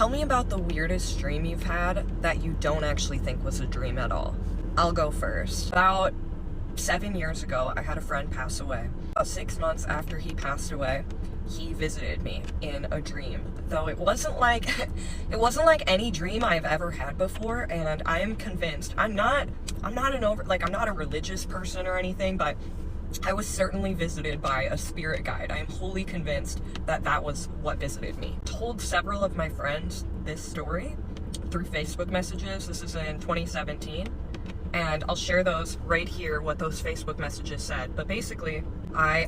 Tell me about the weirdest dream you've had that you don't actually think was a dream at all. I'll go first. About 7 years ago, I had a friend pass away. 6 months after he passed away, he visited me in a dream. Though it wasn't like any dream I've ever had before, and I am convinced I'm not a religious person or anything, but I was certainly visited by a spirit guide. I am wholly convinced that that was what visited me. Told several of my friends this story through Facebook messages. This is in 2017. And I'll share those right here, what those Facebook messages said. But basically, I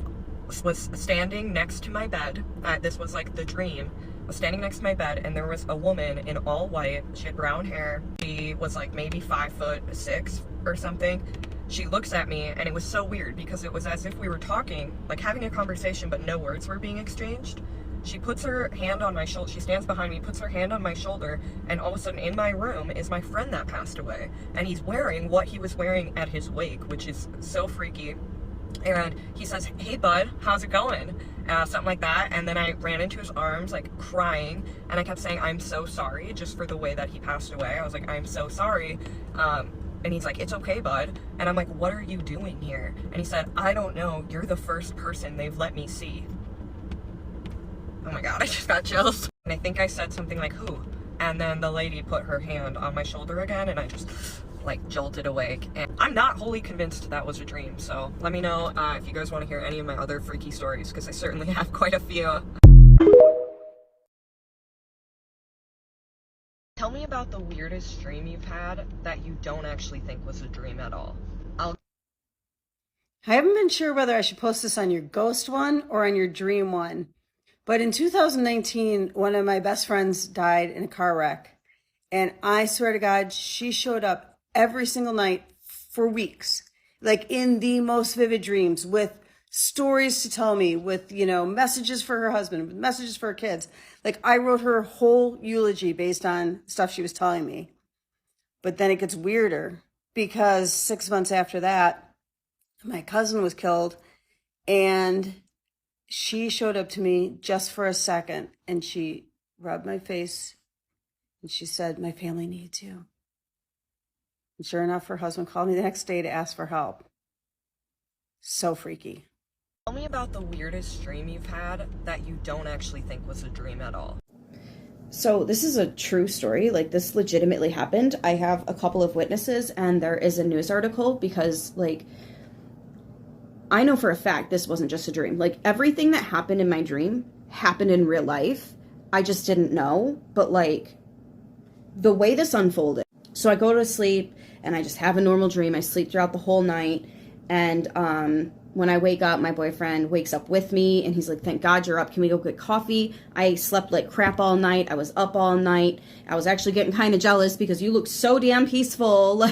was standing next to my bed. This was like the dream. I was standing next to my bed, and there was a woman in all white. She had brown hair. She was like maybe 5'6" or something. She looks at me, and it was so weird because it was as if we were talking, like having a conversation, but no words were being exchanged. She puts her hand on my shoulder. She stands behind me, puts her hand on my shoulder, and all of a sudden in my room is my friend that passed away. And he's wearing what he was wearing at his wake, which is so freaky. And he says, "Hey bud, how's it going?" Something like that. And then I ran into his arms, like crying, and I kept saying, "I'm so sorry," just for the way that he passed away. I was like, "I'm so sorry." And he's like, "It's okay, bud." And I'm like, "What are you doing here?" And he said, "I don't know. You're the first person they've let me see." Oh my God, I just got chills. And I think I said something like, "Who?" And then the lady put her hand on my shoulder again, and I just like jolted awake. And I'm not wholly convinced that was a dream. So let me know if you guys want to hear any of my other freaky stories, because I certainly have quite a few. Tell me about the weirdest dream you've had that you don't actually think was a dream at all. I haven't been sure whether I should post this on your ghost one or on your dream one. But in 2019, one of my best friends died in a car wreck. And I swear to God, she showed up every single night for weeks, like in the most vivid dreams, with stories to tell me, with, messages for her husband, with messages for her kids. Like I wrote her whole eulogy based on stuff she was telling me. But then it gets weirder because 6 months after that, my cousin was killed, and she showed up to me just for a second, and she rubbed my face and she said, "My family needs you." And sure enough, her husband called me the next day to ask for help. So freaky. Tell me about the weirdest dream you've had that you don't actually think was a dream at all. So this is a true story. Like, this legitimately happened. I have a couple of witnesses, and there is a news article because, I know for a fact this wasn't just a dream. Like, everything that happened in my dream happened in real life. I just didn't know. But, the way this unfolded. So I go to sleep, and I just have a normal dream. I sleep throughout the whole night. And when I wake up, my boyfriend wakes up with me, and he's like, "Thank God you're up. Can we go get coffee?" I slept like crap all night. I was up all night. I was actually getting kind of jealous because you look so damn peaceful.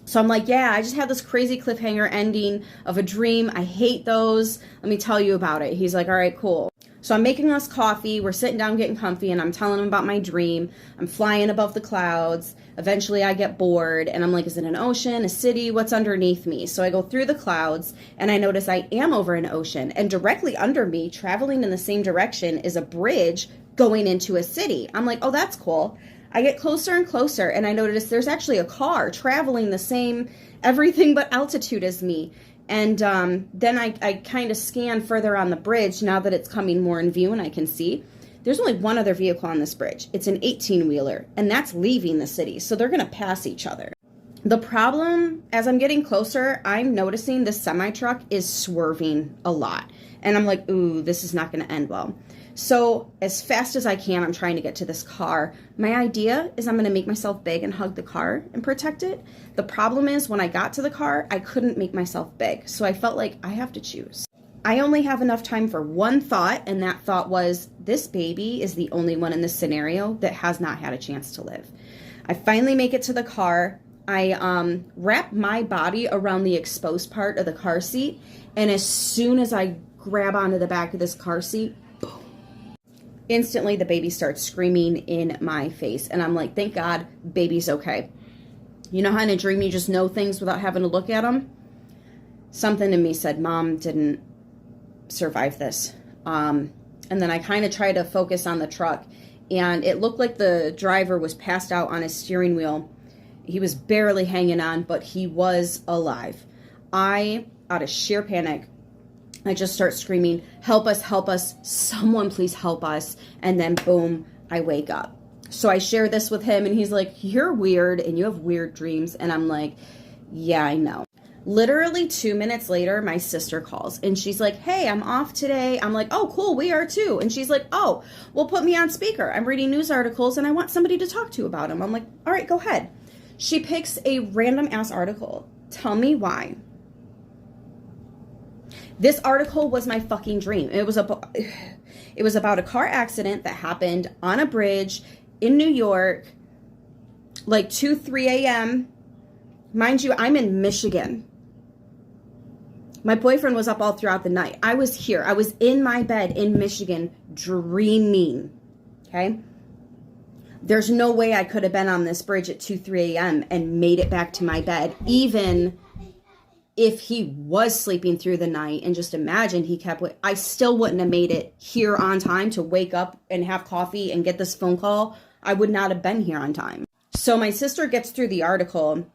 So I'm like, "Yeah, I just had this crazy cliffhanger ending of a dream. I hate those. Let me tell you about it." He's like, "All right, cool." So I'm making us coffee. We're sitting down getting comfy, and I'm telling him about my dream. I'm flying above the clouds. Eventually I get bored, and I'm like, "Is it an ocean, a city? What's underneath me?" So I go through the clouds, and I notice I am over an ocean, and directly under me, traveling in the same direction, is a bridge going into a city. I'm like, "Oh, that's cool." I get closer and closer, and I notice there's actually a car traveling the same everything but altitude as me. And then I kind of scan further on the bridge now that it's coming more in view and I can see. There's only one other vehicle on this bridge. It's an 18-wheeler, and that's leaving the city. So they're going to pass each other. The problem, as I'm getting closer, I'm noticing this semi-truck is swerving a lot. And I'm like, "Ooh, this is not going to end well." So as fast as I can, I'm trying to get to this car. My idea is I'm going to make myself big and hug the car and protect it. The problem is when I got to the car, I couldn't make myself big. So I felt like I have to choose. I only have enough time for one thought, and that thought was, this baby is the only one in this scenario that has not had a chance to live. I finally make it to the car. I wrap my body around the exposed part of the car seat, and as soon as I grab onto the back of this car seat, instantly the baby starts screaming in my face. And I'm like, "Thank God, baby's okay." You know how in a dream you just know things without having to look at them? Something in me said, "Mom didn't survive this." And then I kind of try to focus on the truck, and it looked like the driver was passed out on his steering wheel. He was barely hanging on, but he was alive. Out of sheer panic, I just start screaming, help us, someone please help us. And then boom, I wake up. So I share this with him and he's like, you're weird and you have weird dreams. And I'm like, yeah, I know. Literally 2 minutes later, my sister calls and she's like, hey, I'm off today. I'm like, oh, cool, we are too. And she's like, oh, well, put me on speaker. I'm reading news articles and I want somebody to talk to about them. I'm like, all right, go ahead. She picks a random ass article. Tell me why. This article was my fucking dream. It was about a car accident that happened on a bridge in New York, like 2, 3 a.m. Mind you, I'm in Michigan. My boyfriend was up all throughout the night. I was here. I was in my bed in Michigan dreaming. Okay? There's no way I could have been on this bridge at 2, 3 a.m. and made it back to my bed, even if he was sleeping through the night. And just imagine he kept, I still wouldn't have made it here on time to wake up and have coffee and get this phone call. I would not have been here on time. So my sister gets through the article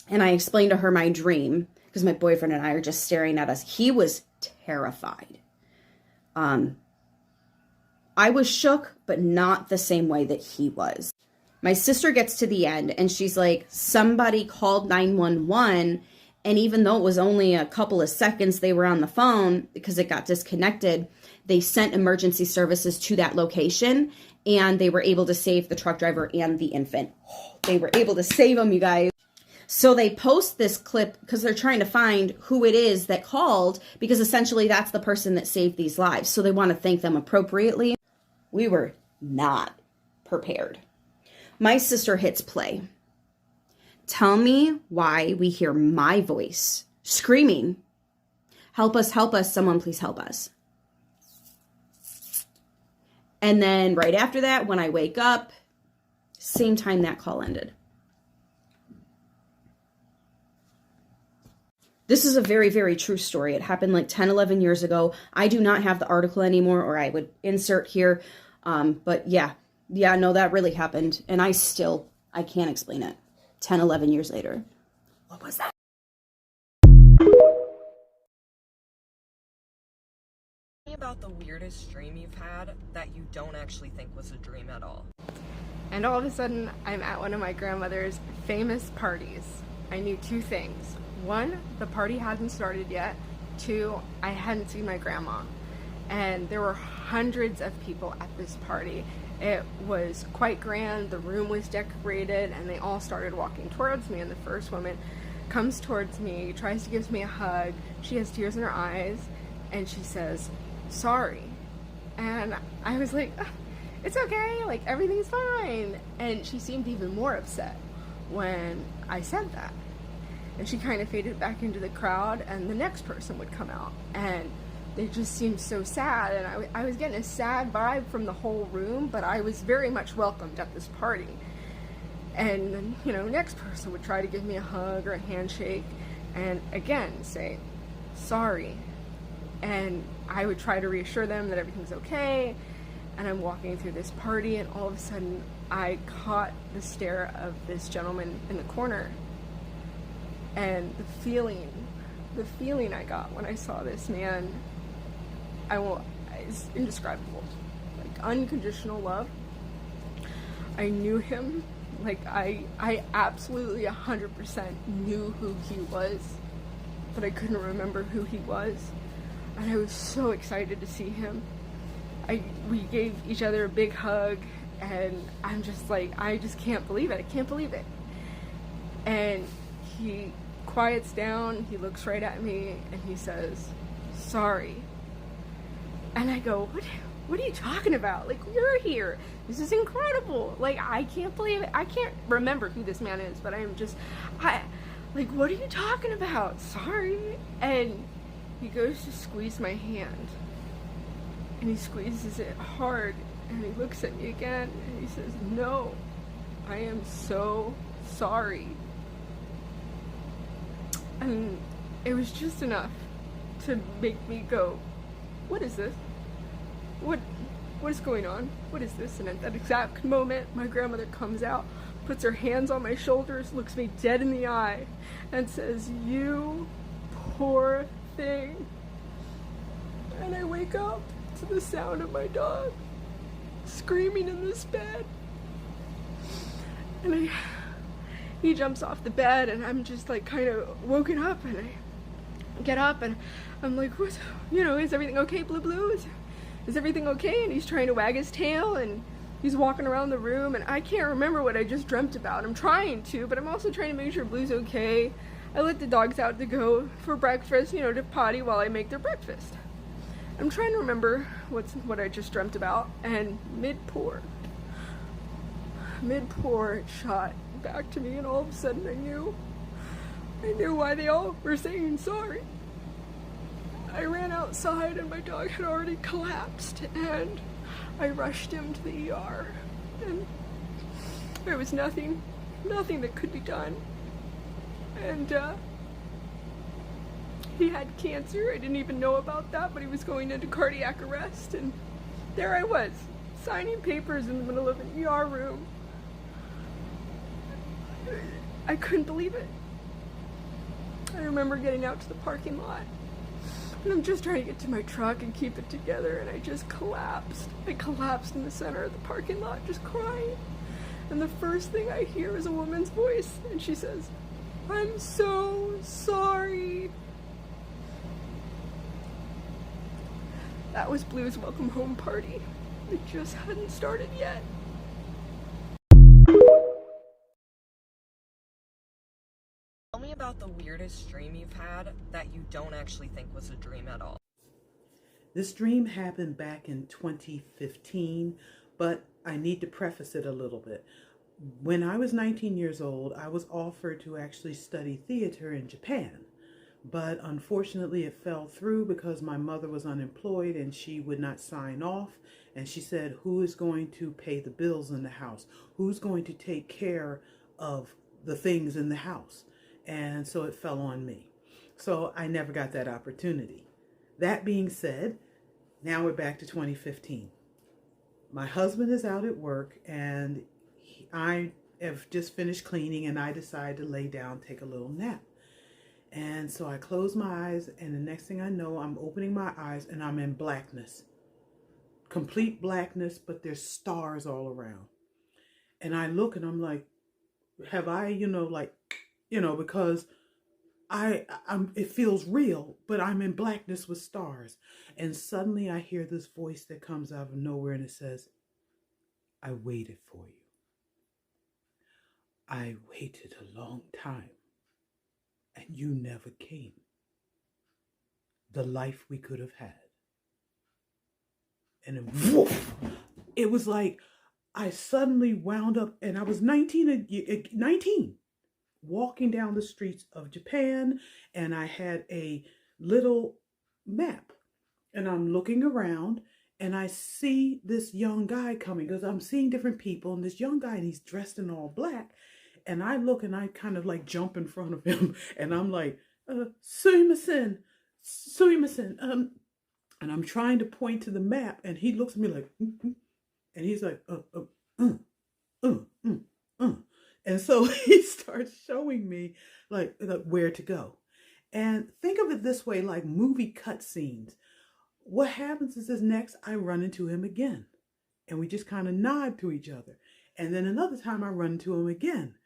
and I explained to her my dream because my boyfriend and I are just staring at us. He was terrified. I was shook, but not the same way that he was. My sister gets to the end and she's like, somebody called 911. And even though it was only a couple of seconds they were on the phone because it got disconnected, they sent emergency services to that location and they were able to save the truck driver and the infant. They were able to save them, you guys. So they post this clip because they're trying to find who it is that called, because essentially that's the person that saved these lives. So they want to thank them appropriately. We were not prepared. My sister hits play. Tell me why we hear my voice screaming, help us, someone please help us. And then right after that, when I wake up, same time that call ended. This is a very, very true story. It happened like 10, 11 years ago. I do not have the article anymore, or I would insert here. But yeah, no, that really happened. And I can't explain it. 10, 11 years later. What was that? Tell me about the weirdest dream you've had that you don't actually think was a dream at all. And all of a sudden, I'm at one of my grandmother's famous parties. I knew 2 things. 1, the party hadn't started yet. 2, I hadn't seen my grandma. And there were hundreds of people at this party. It was quite grand. The room was decorated and they all started walking towards me. And the first woman comes towards me, tries to give me a hug. She has tears in her eyes and she says, sorry. And I was like, oh, it's okay, like everything's fine. And she seemed even more upset when I said that. And she kind of faded back into the crowd and the next person would come out. And they just seemed so sad, and I was getting a sad vibe from the whole room, but I was very much welcomed at this party. And then, next person would try to give me a hug or a handshake, and again say, sorry. And I would try to reassure them that everything's okay, and I'm walking through this party, and all of a sudden, I caught the stare of this gentleman in the corner, and the feeling I got when I saw this man, it's indescribable. Like unconditional love. I knew him. Like I absolutely 100% knew who he was, but I couldn't remember who he was. And I was so excited to see him. We gave each other a big hug, and I'm just like, I just can't believe it. I can't believe it. And he quiets down, he looks right at me, and he says, sorry. And I go, what are you talking about? Like, you're here. This is incredible. Like, I can't believe it. I can't remember who this man is, but like, what are you talking about? Sorry. And he goes to squeeze my hand. And he squeezes it hard. And he looks at me again. And he says, no, I am so sorry. And it was just enough to make me go, what is this? What what is going on? What is this? And at that exact moment, my grandmother comes out, puts her hands on my shoulders, looks me dead in the eye, and says, "You poor thing." And I wake up to the sound of my dog screaming in this bed. And he jumps off the bed, and I'm just like kind of woken up, and I get up and I'm like, "What? Is everything okay, Blue Blue? Is everything okay?" And he's trying to wag his tail, and he's walking around the room, and I can't remember what I just dreamt about. I'm trying to, but I'm also trying to make sure Blue's okay. I let the dogs out to go for breakfast, to potty while I make their breakfast. I'm trying to remember what I just dreamt about, and mid-pour it shot back to me, and all of a sudden I knew why they all were saying sorry. I ran outside, and my dog had already collapsed, and I rushed him to the ER, and there was nothing that could be done. And he had cancer. I didn't even know about that, but he was going into cardiac arrest, and there I was, signing papers in the middle of an ER room. I couldn't believe it. I remember getting out to the parking lot, and I'm just trying to get to my truck and keep it together, and I just collapsed. I collapsed in the center of the parking lot, just crying. And the first thing I hear is a woman's voice, and she says, "I'm so sorry." That was Blue's welcome home party. It just hadn't started yet. Tell me about the weirdest dream you've had that you don't actually think was a dream at all. This dream happened back in 2015, but I need to preface it a little bit. When I was 19 years old, I was offered to actually study theater in Japan. But unfortunately, it fell through because my mother was unemployed and she would not sign off. And she said, "Who is going to pay the bills in the house? Who's going to take care of the things in the house?" And so it fell on me. So I never got that opportunity. That being said, now we're back to 2015. My husband is out at work, and I have just finished cleaning, and I decided to lay down, take a little nap. And so I close my eyes, and the next thing I know, I'm opening my eyes and I'm in blackness. Complete blackness, but there's stars all around. And I look and I'm like, have I, because it feels real, but I'm in blackness with stars. And suddenly I hear this voice that comes out of nowhere, and it says, "I waited for you. I waited a long time, and you never came. The life we could have had." And then, woof, it was like I suddenly wound up, and I was 19, walking down the streets of Japan, and I had a little map, and I'm looking around, and I see this young guy coming, because I'm seeing different people, and this young guy, and he's dressed in all black, and I look, and I kind of like jump in front of him, and I'm like, sumimasen, and I'm trying to point to the map, and he looks at me like, and he's like, And so he starts showing me like where to go. And think of it this way, like movie cutscenes. What happens is next I run into him again, and we just kind of nod to each other. And then another time I run into him again,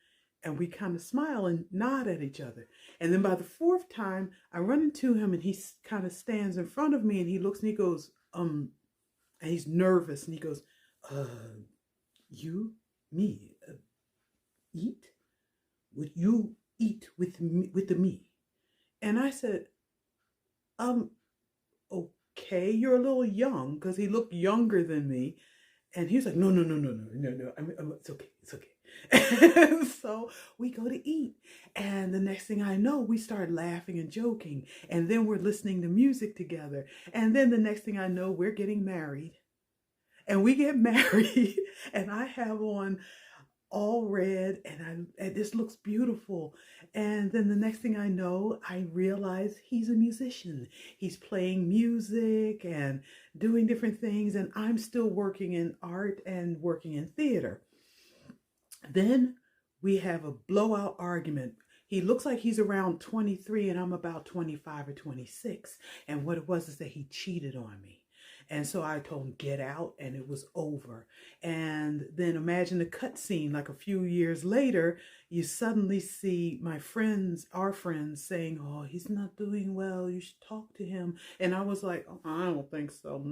and we kind of smile and nod at each other. And then by the fourth time I run into him, and he kind of stands in front of me, and he looks and he goes, and he's nervous, and he goes, me, eat? Would you eat with me, with the me? And I said, okay, you're a little young, because he looked younger than me. And he was like, no, it's okay. And so we go to eat. And the next thing I know, we start laughing and joking. And then we're listening to music together. And then the next thing I know, we're getting married. And we get married. And I have on all red, and this looks beautiful. And then the next thing I know, I realize he's a musician. He's playing music and doing different things, and I'm still working in art and working in theater. Then we have a blowout argument. He looks like he's around 23 and I'm about 25 or 26. And what it was is that he cheated on me. And so I told him, get out, and it was over. And then imagine the cut scene, like a few years later, you suddenly see my friends, our friends, saying, oh, he's not doing well, you should talk to him. And I was like, oh, I don't think so.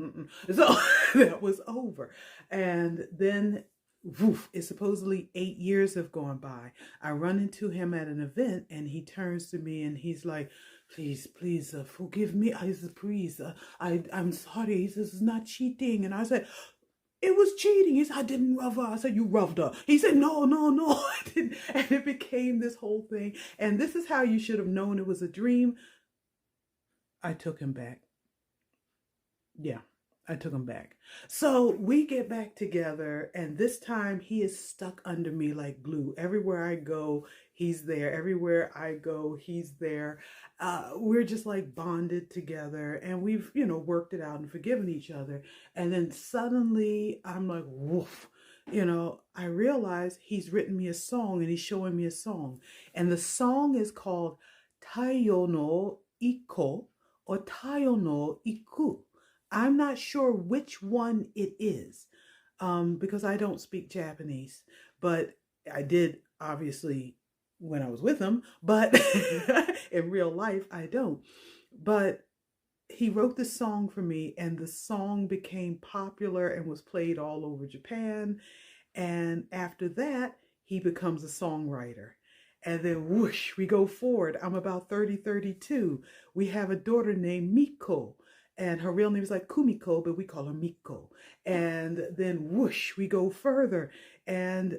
So that was over. And then woof, it's supposedly 8 years have gone by. I run into him at an event, and he turns to me and he's like, please, forgive me. I said, please, I'm sorry. He says, it's not cheating. And I said, it was cheating. He said, I didn't rub her. I said, you rubbed her. He said, no, I didn't. And it became this whole thing. And this is how you should have known it was a dream. I took him back. Yeah. I took him back. So we get back together, and this time he is stuck under me like glue. Everywhere I go, he's there. Everywhere I go, he's there. We're just like bonded together, and we've, worked it out and forgiven each other. And then suddenly I'm like, woof. I realize he's written me a song, and he's showing me a song. And the song is called Taiyo no Iko or Taiyo no Iku. I'm not sure which one it is, because I don't speak Japanese, but I did obviously when I was with him, but in real life, I don't. But he wrote this song for me, and the song became popular and was played all over Japan. And after that, he becomes a songwriter. And then whoosh, we go forward. I'm about 32. We have a daughter named Miko. And her real name is like Kumiko, but we call her Miko. And then whoosh, we go further. And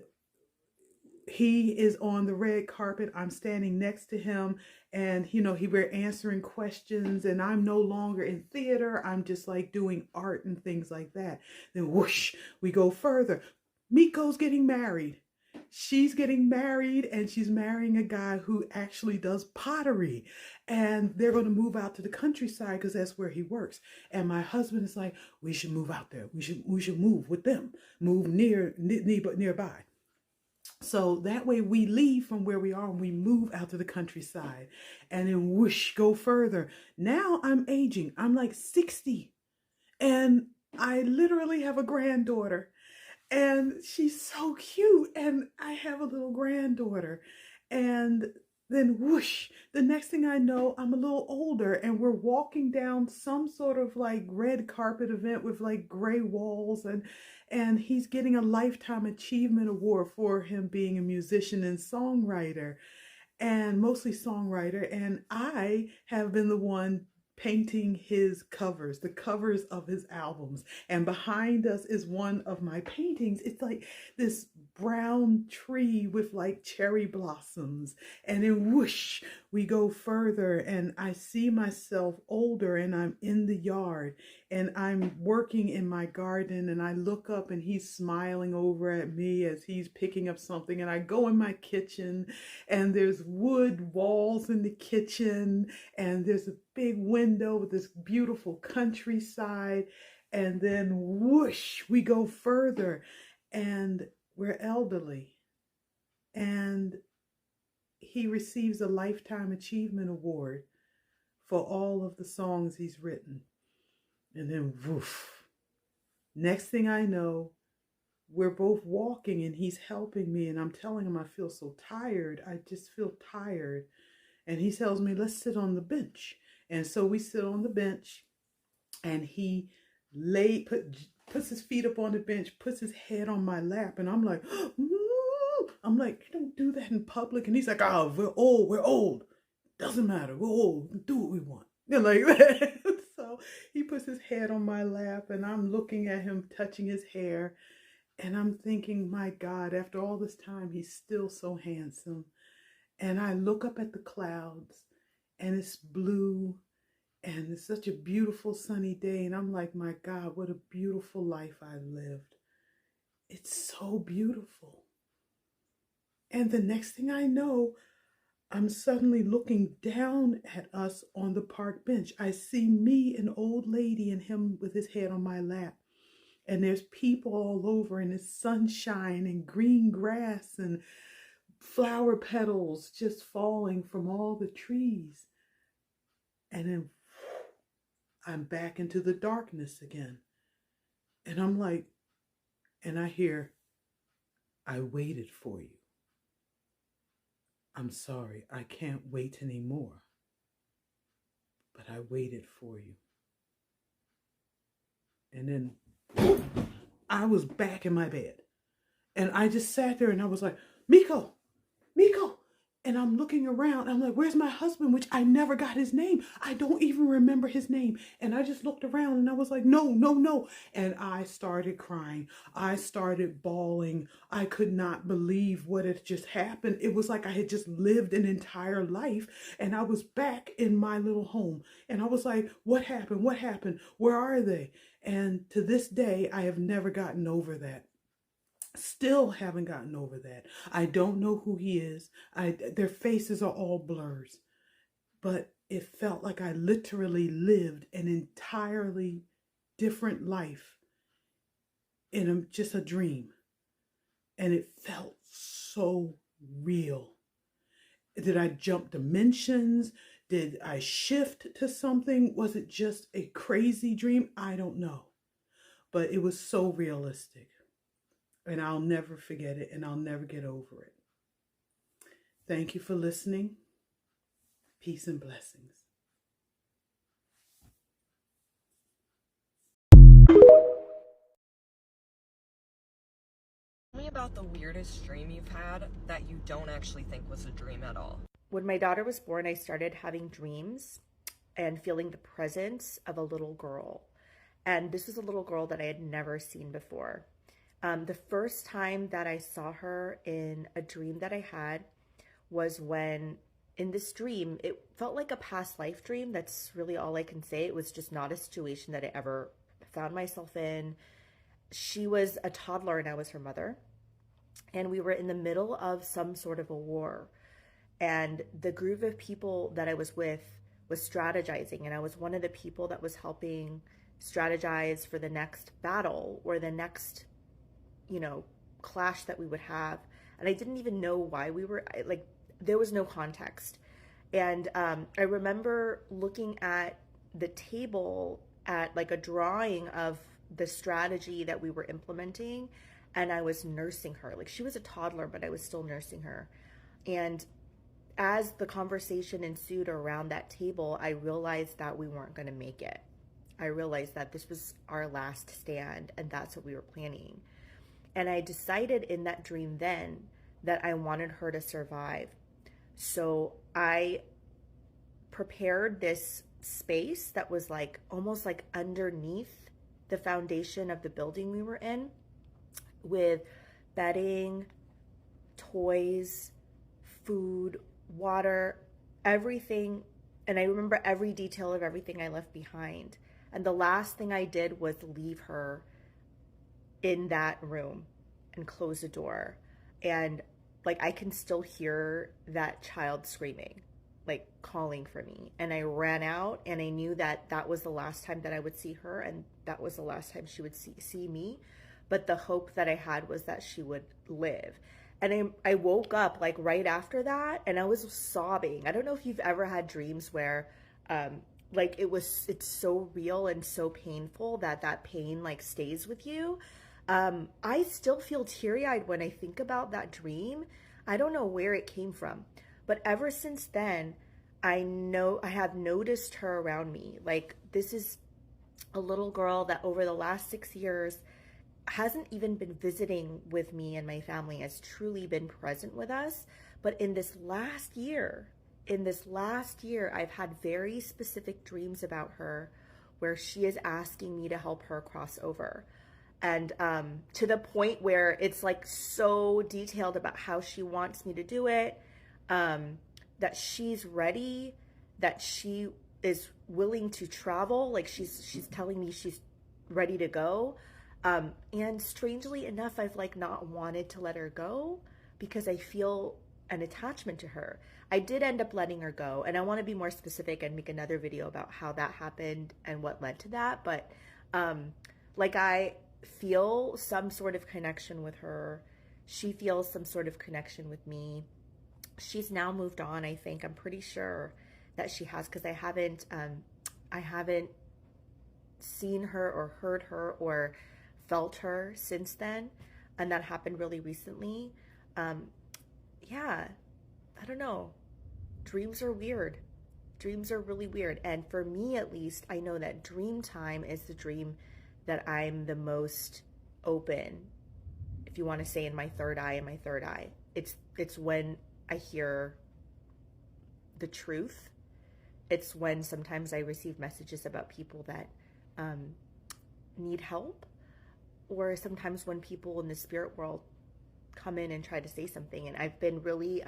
he is on the red carpet. I'm standing next to him. And, we're answering questions. And I'm no longer in theater. I'm just like doing art and things like that. Then whoosh, we go further. Miko's getting married. She's getting married, and she's marrying a guy who actually does pottery, and they're going to move out to the countryside because that's where he works. And my husband is like, we should move out there. We should move with them, move nearby. So that way we leave from where we are and we move out to the countryside, and then whoosh, go further. Now I'm aging. I'm like 60, and I literally have a granddaughter. And she's so cute. And I have a little granddaughter. And then whoosh, the next thing I know, I'm a little older, and we're walking down some sort of like red carpet event with like gray walls. And he's getting a Lifetime Achievement Award for him being a musician and songwriter, and mostly songwriter. And I have been the one painting his covers, the covers of his albums. And behind us is one of my paintings. It's like this brown tree with like cherry blossoms. And then whoosh, we go further, and I see myself older, and I'm in the yard, and I'm working in my garden, and I look up, and he's smiling over at me as he's picking up something. And I go in my kitchen, and there's wood walls in the kitchen, and there's a big window with this beautiful countryside. And then whoosh, we go further, and we're elderly, and he receives a Lifetime Achievement Award for all of the songs he's written. And then woof, next thing I know, we're both walking, and he's helping me, and I'm telling him I feel so tired. I just feel tired. And he tells me, let's sit on the bench. And so we sit on the bench, and he puts his feet up on the bench, puts his head on my lap, and I'm like, I'm like, you don't do that in public. And he's like, oh, we're old. Doesn't matter. We're old. We can do what we want. Like that. So he puts his head on my lap, and I'm looking at him touching his hair, and I'm thinking, my God, after all this time, he's still so handsome. And I look up at the clouds, and it's blue, and it's such a beautiful sunny day. And I'm like, my God, what a beautiful life I lived. It's so beautiful. And the next thing I know, I'm suddenly looking down at us on the park bench. I see me, an old lady, and him with his head on my lap. And there's people all over, and it's sunshine and green grass and flower petals just falling from all the trees. And then I'm back into the darkness again. And I'm like, and I hear, I waited for you. I'm sorry, I can't wait anymore. But I waited for you. And then I was back in my bed. And I just sat there and I was like, Miko, Miko. And I'm looking around. I'm like, where's my husband? Which I never got his name. I don't even remember his name. And I just looked around and I was like, no, no, no. And I started crying. I started bawling. I could not believe what had just happened. It was like I had just lived an entire life and I was back in my little home. And I was like, what happened? What happened? Where are they? And to this day, I have never gotten over that. Still haven't gotten over that. I don't know who he is. Their faces are all blurs. But it felt like I literally lived an entirely different life in just a dream. And it felt so real. Did I jump dimensions? Did I shift to something? Was it just a crazy dream? I don't know. But it was so realistic. And I'll never forget it, and I'll never get over it. Thank you for listening. Peace and blessings. Tell me about the weirdest dream you've had that you don't actually think was a dream at all. When my daughter was born, I started having dreams and feeling the presence of a little girl. And this was a little girl that I had never seen before. The first time that I saw her in a dream that I had was when, in this dream, it felt like a past life dream. That's really all I can say. It was just not a situation that I ever found myself in. She was a toddler and I was her mother. And we were in the middle of some sort of a war. And the group of people that I was with was strategizing. And I was one of the people that was helping strategize for the next battle or the next clash that we would have. And I didn't even know why we were, there was no context. And I remember looking at the table at like a drawing of the strategy that we were implementing, and I was nursing her. Like, she was a toddler, but I was still nursing her. And as the conversation ensued around that table, I realized that we weren't going to make it. I realized that this was our last stand, and that's what we were planning. And I decided in that dream then that I wanted her to survive. So I prepared this space that was like almost like underneath the foundation of the building we were in, with bedding, toys, food, water, everything. And I remember every detail of everything I left behind. And the last thing I did was leave her in that room and close the door. And like, I can still hear that child screaming, like calling for me. And I ran out, and I knew that that was the last time that I would see her, and that was the last time she would see me. But the hope that I had was that she would live. And I woke up like right after that, and I was sobbing. I don't know if you've ever had dreams where it's so real and so painful that pain like stays with you. I still feel teary-eyed when I think about that dream. I don't know where it came from, but ever since then, I have noticed her around me. Like, this is a little girl that over the last 6 years hasn't even been visiting with me and my family, has truly been present with us. But in this last year, I've had very specific dreams about her where she is asking me to help her cross over. And to the point where it's like so detailed about how she wants me to do it, that she's ready, that she is willing to travel. Like, she's telling me she's ready to go. And strangely enough, I've like not wanted to let her go, because I feel an attachment to her. I did end up letting her go, and I want to be more specific and make another video about how that happened and what led to that. But like, I feel some sort of connection with her. She feels some sort of connection with me. She's now moved on, I think. I'm pretty sure that she has, because I haven't seen her or heard her or felt her since then, and that happened really recently. Yeah, I don't know. Dreams are weird. Dreams are really weird. And for me, at least, I know that dream time is the dream that I'm the most open, if you want to say, in my third eye. It's when I hear the truth. It's when sometimes I receive messages about people that need help, or sometimes when people in the spirit world come in and try to say something. And I've been really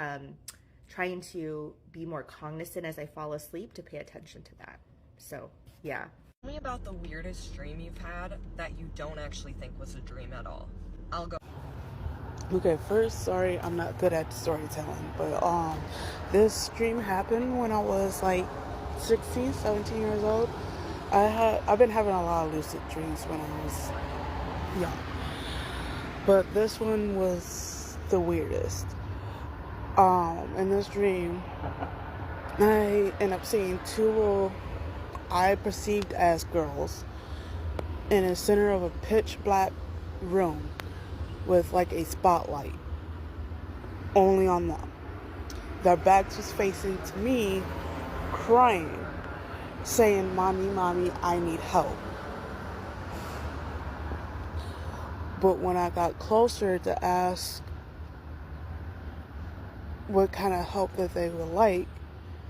trying to be more cognizant as I fall asleep to pay attention to that. So, yeah. Tell me about the weirdest dream you've had that you don't actually think was a dream at all. I'll go. Okay, first, sorry, I'm not good at storytelling, but this dream happened when I was like 16, 17 years old. I've been having a lot of lucid dreams when I was young, but this one was the weirdest. In this dream, I end up seeing two little, I perceived as girls, in the center of a pitch black room with like a spotlight only on them. Their backs was facing to me, crying, saying, "Mommy, mommy, I need help." But when I got closer to ask what kind of help that they would like,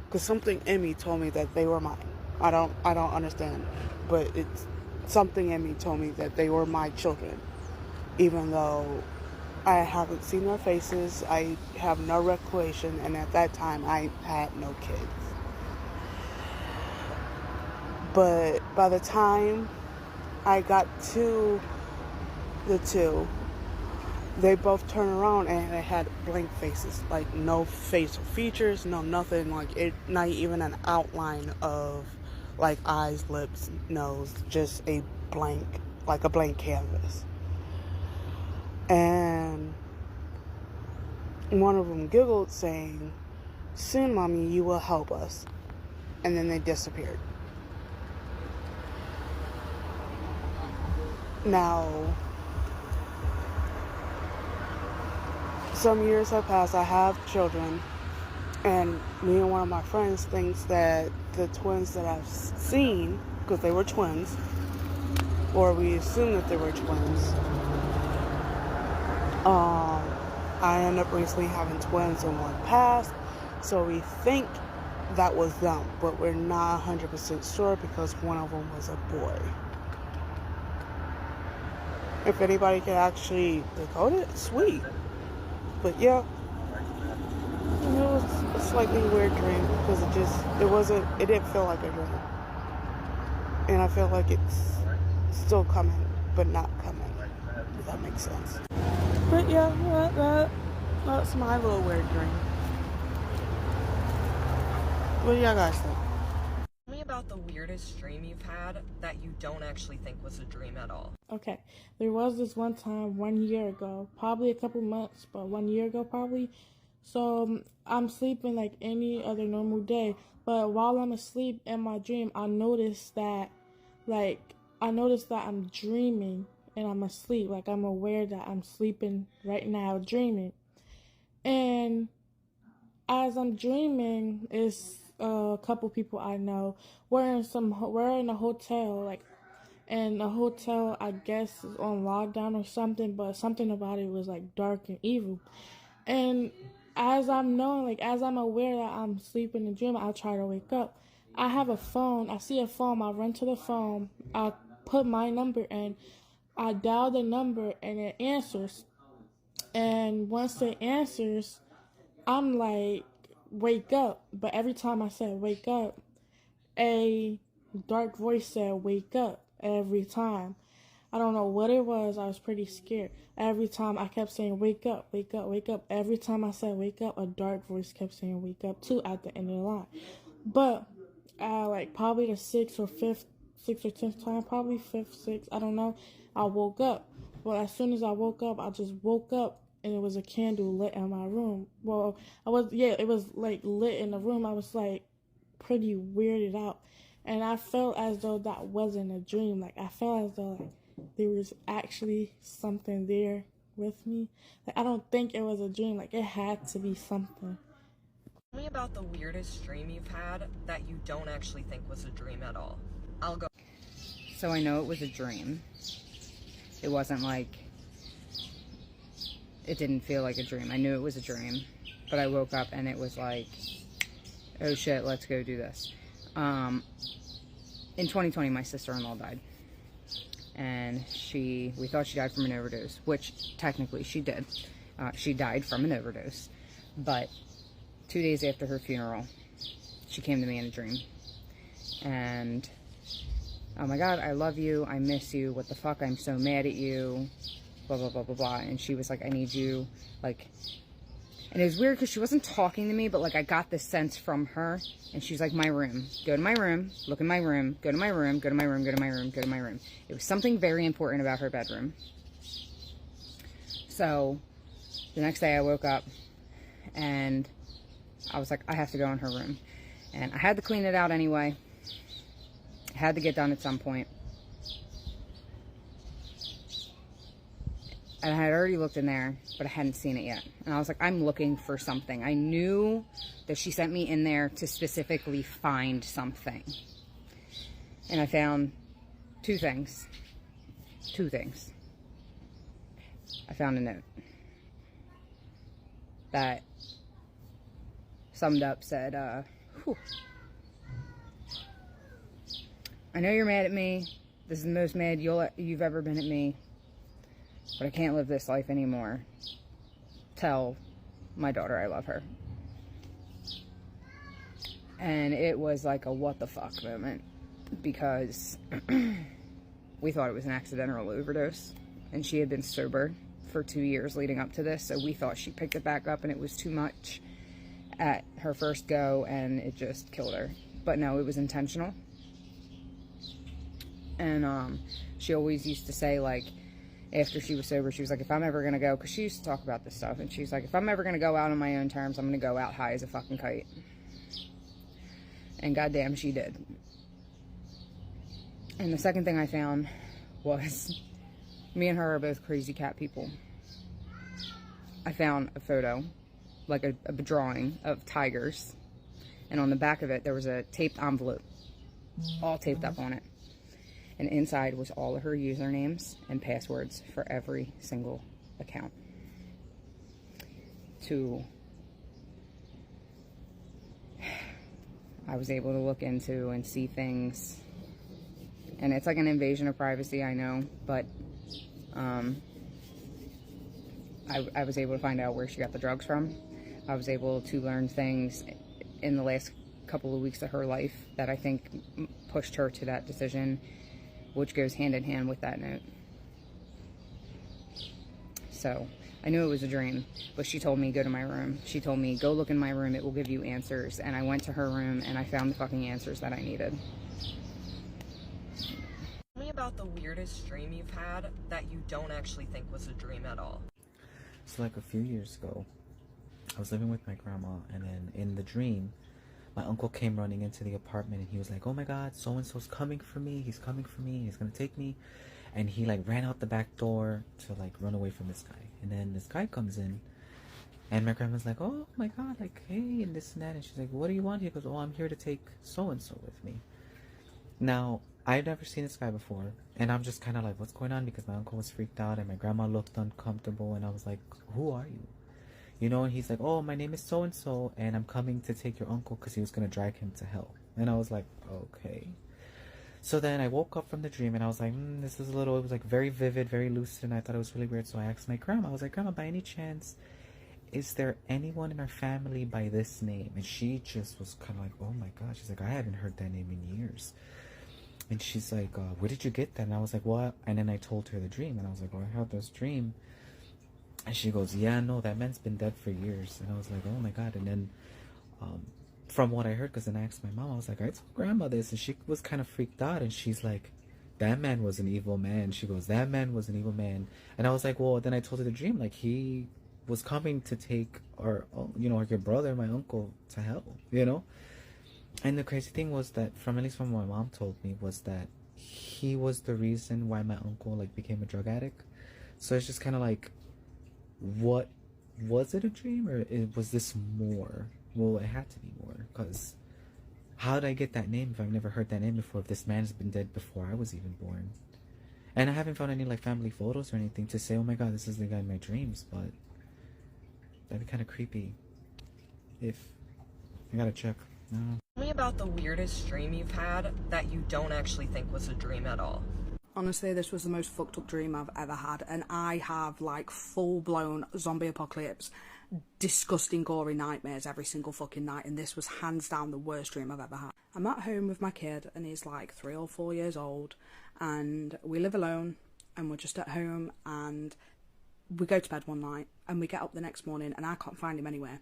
because something in me told me that they were mine. I don't understand, but it's something in me told me that they were my children, even though I haven't seen their faces. I have no recollection, and at that time I had no kids. But by the time I got to the two, they both turned around and they had blank faces, like no facial features, no nothing, like it, not even an outline of like eyes, lips, nose, just a blank, like a blank canvas. And one of them giggled, saying, "Soon, mommy, you will help us." And then they disappeared. Now, some years have passed. I have children, and me and one of my friends thinks that the twins that I've seen, because they were twins, or we assume that they were twins. I ended up recently having twins and one passed, so we think that was them, but we're not 100% sure because one of them was a boy. If anybody can actually decode it, sweet. But yeah, it was a slightly weird dream because it didn't feel like a dream. And I feel like it's still coming, but not coming, if that makes sense. But yeah, that's my little weird dream. What do y'all guys think? Tell me about the weirdest dream you've had that you don't actually think was a dream at all. Okay, there was this one time 1 year ago, probably a couple months, but 1 year ago probably. So I'm sleeping like any other normal day, but while I'm asleep in my dream, I noticed that I'm dreaming and I'm asleep. Like, I'm aware that I'm sleeping right now, dreaming. And as I'm dreaming, it's a couple people I know. We're in a hotel, like, and the hotel, I guess, is on lockdown or something, but something about it was like dark and evil. And as I'm aware that I'm sleeping and dreaming, I try to wake up. I have a phone. I see a phone. I run to the phone. I put my number in. I dial the number and it answers. And once it answers, I'm like, wake up. But every time I said wake up, a dark voice said wake up every time. I don't know what it was. I was pretty scared. Every time I kept saying, wake up, wake up, wake up. Every time I said wake up, a dark voice kept saying wake up too at the end of the line. But like probably the sixth or 10th time, probably fifth, sixth, I don't know, I woke up. Well, as soon as I woke up, I just woke up and it was a candle lit in my room. Well, it was like lit in the room. I was like pretty weirded out. And I felt as though that wasn't a dream. Like, I felt as though like there was actually something there with me. Like, I don't think it was a dream. Like, it had to be something. Tell me about the weirdest dream you've had that you don't actually think was a dream at all. I'll go. So I know it was a dream. It wasn't like, it didn't feel like a dream. I knew it was a dream, but I woke up and it was like, oh shit, let's go do this. In 2020, my sister-in-law died. And we thought she died from an overdose, which technically she did. She died from an overdose. But 2 days after her funeral, she came to me in a dream. And, oh my God, I love you, I miss you, what the fuck, I'm so mad at you, blah, blah, blah, blah, blah. And she was like, I need you, like, and it was weird because she wasn't talking to me, but like I got this sense from her. And she's like, my room, go to my room, look in my room, go to my room, go to my room, go to my room, go to my room. It was something very important about her bedroom. So the next day I woke up and I was like, I have to go in her room. And I had to clean it out anyway. It had to get done at some point. And I had already looked in there, but I hadn't seen it yet. And I was like, I'm looking for something. I knew that she sent me in there to specifically find something. And I found two things. I found a note that summed up, said, whew. I know you're mad at me. This is the most mad you've ever been at me. But I can't live this life anymore. Tell my daughter I love her. And it was like a what the fuck moment. Because we thought it was an accidental overdose. And she had been sober for 2 years leading up to this. So we thought she picked it back up and it was too much at her first go. And it just killed her. But no, it was intentional. And she always used to say, like, after she was sober, she was like, if I'm ever going to go, because she used to talk about this stuff, and she's like, if I'm ever going to go out on my own terms, I'm going to go out high as a fucking kite. And goddamn, she did. And the second thing I found was, me and her are both crazy cat people. I found a photo, like a drawing of tigers, and on the back of it, there was a taped envelope, all taped up on it. And inside was all of her usernames and passwords for every single account. I was able to look into and see things. And it's like an invasion of privacy, I know. But I was able to find out where she got the drugs from. I was able to learn things in the last couple of weeks of her life that I think pushed her to that decision, which goes hand in hand with that note. So I knew it was a dream, but she told me, go to my room. She told me, go look in my room, it will give you answers. And I went to her room and I found the fucking answers that I needed. Tell me about the weirdest dream you've had that you don't actually think was a dream at all. So like a few years ago, I was living with my grandma, and then in the dream, my uncle came running into the apartment and he was like, oh my God, so-and-so's coming for me. He's coming for me. He's going to take me. And he like ran out the back door to like run away from this guy. And then this guy comes in and my grandma's like, oh my God, like, hey, and this and that. And she's like, what do you want? He goes, oh, I'm here to take so-and-so with me. Now, I've never seen this guy before. And I'm just kind of like, what's going on? Because my uncle was freaked out and my grandma looked uncomfortable. And I was like, who are you? You know, and he's like, oh, my name is so-and-so, and I'm coming to take your uncle because he was going to drag him to hell. And I was like, okay. So then I woke up from the dream, and I was like, this is it was like very vivid, very lucid, and I thought it was really weird. So I asked my grandma, I was like, Grandma, by any chance, is there anyone in our family by this name? And she just was kind of like, oh my God. She's like, I haven't heard that name in years. And she's like, where did you get that? And I was like, what? And then I told her the dream. And I was like, oh, I had this dream. And she goes, yeah, no, that man's been dead for years. And I was like, oh my God. And then from what I heard, because then I asked my mom, I was like, I told grandma this. And she was kind of freaked out. And she's like, that man was an evil man. She goes, that man was an evil man. And I was like, well, then I told her the dream. Like, he was coming to take our, you know, your brother, my uncle, to hell, you know? And the crazy thing was that, at least from what my mom told me, was that he was the reason why my uncle, like, became a drug addict. So it's just kind of like, what, was it a dream, or was this more? Well, it had to be more, because how did I get that name if I've never heard that name before, if this man's been dead before I was even born? And I haven't found any, like, family photos or anything to say, oh my God, this is the guy in my dreams, but that'd be kind of creepy. If I gotta check. No. Tell me about the weirdest dream you've had that you don't actually think was a dream at all. Honestly, this was the most fucked up dream I've ever had, and I have like full-blown zombie apocalypse, disgusting gory nightmares every single fucking night, and this was hands down the worst dream I've ever had. I'm at home with my kid, and he's like 3 or 4 years old, and we live alone, and we're just at home, and we go to bed one night, and we get up the next morning, and I can't find him anywhere.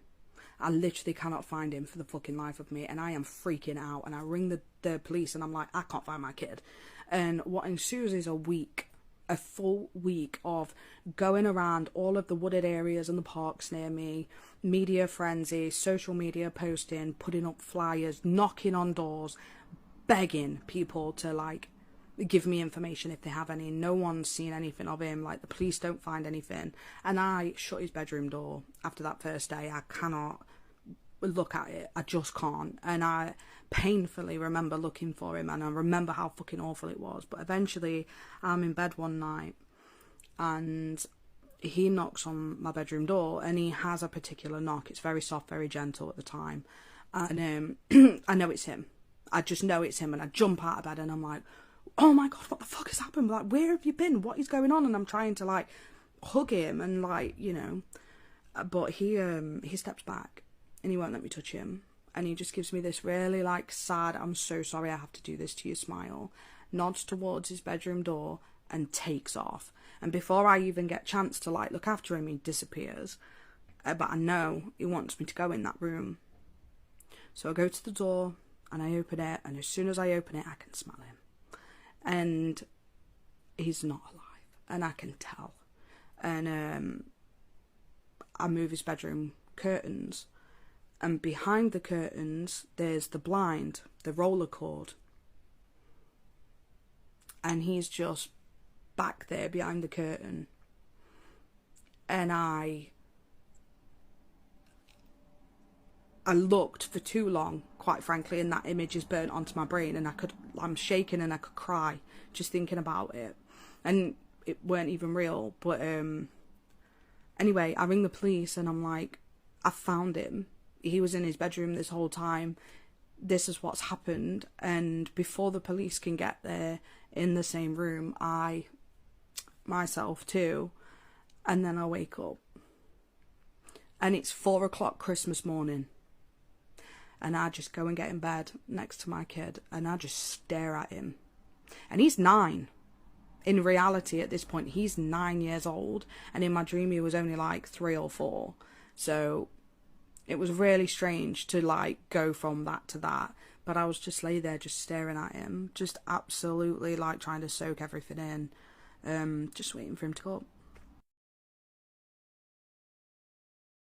I literally cannot find him for the fucking life of me, and I am freaking out, and I ring the police, and I'm like, I can't find my kid. And what ensues is a full week of going around all of the wooded areas and the parks near me, media frenzy, social media posting, putting up flyers, knocking on doors, begging people to, like, give me information if they have any. No one's seen anything of him. Like, the police don't find anything. And I shut his bedroom door after that first day. I cannot look at it. I just can't. And I painfully remember looking for him, and I remember how fucking awful it was. But eventually I'm in bed one night, and he knocks on my bedroom door, and he has a particular knock. It's very soft, very gentle at the time. And I know it's him. I just know it's him, and I jump out of bed, and I'm like, oh my God, what the fuck has happened? Like, where have you been? What is going on? And I'm trying to, like, hug him and, like, you know, but he steps back, and he won't let me touch him. And he just gives me this really, like, sad, I'm so sorry I have to do this to you smile, nods towards his bedroom door, and takes off. And before I even get a chance to, like, look after him, he disappears. But I know he wants me to go in that room. So I go to the door, and I open it, and as soon as I open it, I can smell him. And he's not alive, and I can tell. And I move his bedroom curtains, and behind the curtains there's the blind, the roller cord, and he's just back there behind the curtain. And I looked for too long, quite frankly, and that image is burnt onto my brain, and I'm shaking and I could cry just thinking about it, and it weren't even real. But anyway, I ring the police, and I'm like, I found him. He was in his bedroom this whole time. This is what's happened. And before the police can get there in the same room, I myself too, and then I wake up, and it's 4 o'clock Christmas morning. And I just go and get in bed next to my kid, and I just stare at him. And he's 9. In reality, at this point, he's 9 years old. And in my dream, he was only like 3 or 4. So it was really strange to, like, go from that to that. But I was just lay there just staring at him. Just absolutely, like, trying to soak everything in. Just waiting for him to go up.